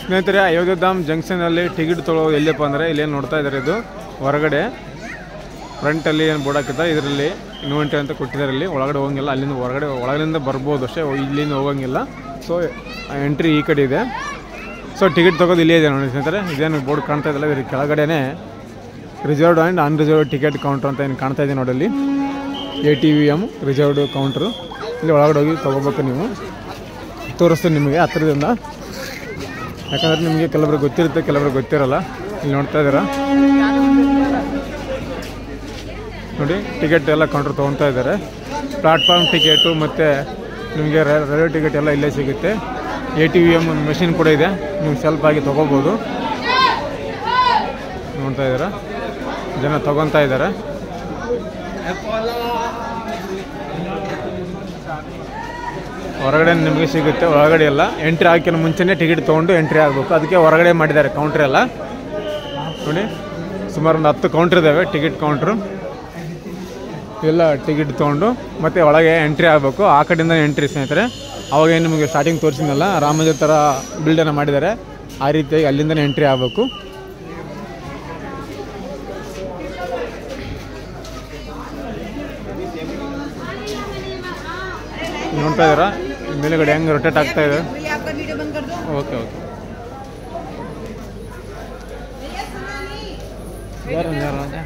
ಸ್ನೇಹಿತರೆ, ಅಯೋಧ್ಯಧಾಮ್ ಜಂಕ್ಷನಲ್ಲಿ ಟಿಕೆಟ್ ತೊಗೊಳ್ಳೋದು ಎಲ್ಲಿಯಪ್ಪ ಅಂದರೆ ಇಲ್ಲೇನು ನೋಡ್ತಾ ಇದ್ದಾರೆ, ಇದು ಹೊರಗಡೆ ಫ್ರಂಟಲ್ಲಿ ಏನು ಬೋರ್ಡ್ ಹಾಕಿದ್ದಾರೆ, ಇದರಲ್ಲಿ ಇನ್ವೆಂಟ್ರಿ ಅಂತ ಕೊಟ್ಟಿದ್ದಾರೆ. ಇಲ್ಲಿ ಒಳಗಡೆ ಹೋಗಂಗಿಲ್ಲ, ಅಲ್ಲಿಂದ ಒಳಗಡೆಯಿಂದ ಬರ್ಬೋದು ಅಷ್ಟೇ, ಇಲ್ಲಿಂದ ಹೋಗಂಗಿಲ್ಲ. ಸೊ ಎಂಟ್ರಿ ಈ ಕಡೆ ಇದೆ. ಸೊ ಟಿಕೆಟ್ ತೊಗೋದು ಇಲ್ಲೇ ಇದೆ ನೋಡಿ ಸ್ನೇಹಿತರೆ. ಇದೇನು ಬೋರ್ಡ್ ಕಾಣ್ತಾ ಇದ್ದಲ್ಲ, ಇದ್ರ ಕೆಳಗಡೆನೇ reserved and unreserved ticket counter ಅಂತ ಏನು ಕಾಣ್ತಾ ಇದೆ ನೋಡಿ. ಅಲ್ಲಿ ATVM ರಿಸರ್ವ್ಡ್ ಕೌಂಟ್ರು. ಇಲ್ಲಿ ಒಳಗಡೆ ಹೋಗಿ ತೊಗೋಬೇಕು. ನೀವು ತೋರಿಸ್ತೀನಿ ನಿಮಗೆ ಹತ್ತಿರದಿಂದ, ಯಾಕಂದರೆ ನಿಮಗೆ ಕೆಲವರಿಗೆ ಗೊತ್ತಿರುತ್ತೆ, ಕೆಲವರಿಗೆ ಗೊತ್ತಿರಲ್ಲ. ಇಲ್ಲಿ ನೋಡ್ತಾ ಇದ್ದೀರಾ ನೋಡಿ, ಟಿಕೆಟ್ ಎಲ್ಲ ಕೌಂಟ್ರ್ ತೊಗೊತಾ ಇದ್ದಾರೆ. ಪ್ಲಾಟ್ಫಾರ್ಮ್ ಟಿಕೆಟು ಮತ್ತು ನಿಮಗೆ ರೈಲ್ವೆ ಟಿಕೆಟ್ ಎಲ್ಲ ಇಲ್ಲೇ ಸಿಗುತ್ತೆ. ATVM ಮೆಷಿನ್ ಕೂಡ ಇದೆ, ನೀವು ಸೆಲ್ಫ್ ಆಗಿ ತೊಗೋಬೋದು. ನೋಡ್ತಾ ಇದ್ದೀರಾ, ಜನ ತೊಗೊತಾ ಇದ್ದಾರೆ. ಹೊರಗಡೆ ನಿಮಗೆ ಸಿಗುತ್ತೆ, ಒಳಗಡೆ ಎಲ್ಲ ಎಂಟ್ರಿ ಹಾಕಿನ ಮುಂಚೆನೇ ಟಿಕೆಟ್ ತೊಗೊಂಡು ಎಂಟ್ರಿ ಆಗಬೇಕು. ಅದಕ್ಕೆ ಹೊರಗಡೆ ಮಾಡಿದ್ದಾರೆ ಕೌಂಟ್ರ್ ಎಲ್ಲ ನೋಡಿ. ಸುಮಾರು ಒಂದು 10 ಕೌಂಟ್ರ್ ಇದ್ದಾವೆ, ಟಿಕೆಟ್ ಕೌಂಟ್ರು. ಎಲ್ಲ ಟಿಕೆಟ್ ತೊಗೊಂಡು ಮತ್ತು ಒಳಗೆ ಎಂಟ್ರಿ ಆಗಬೇಕು. ಆ ಕಡೆಯಿಂದ ಎಂಟ್ರಿ ಸ್ನೇಹಿತರೆ. ಅವಾಗೇನು ನಿಮಗೆ ಸ್ಟಾರ್ಟಿಂಗ್ ತೋರಿಸಿದ್ನಲ್ಲ, ರಾಮಜ ಥರ ಬಿಲ್ಡನ್ನು ಮಾಡಿದ್ದಾರೆ, ಆ ರೀತಿಯಾಗಿ ಅಲ್ಲಿಂದನೇ ಎಂಟ್ರಿ ಆಗಬೇಕು. ನೋಡ್ತಾ ಇದ್ದೀರಾ ಮೇಲುಗಡೆ ಹೆಂಗೆ ರೊಟೇಟ್ ಆಗ್ತಾ ಇದೆ. Okay okay.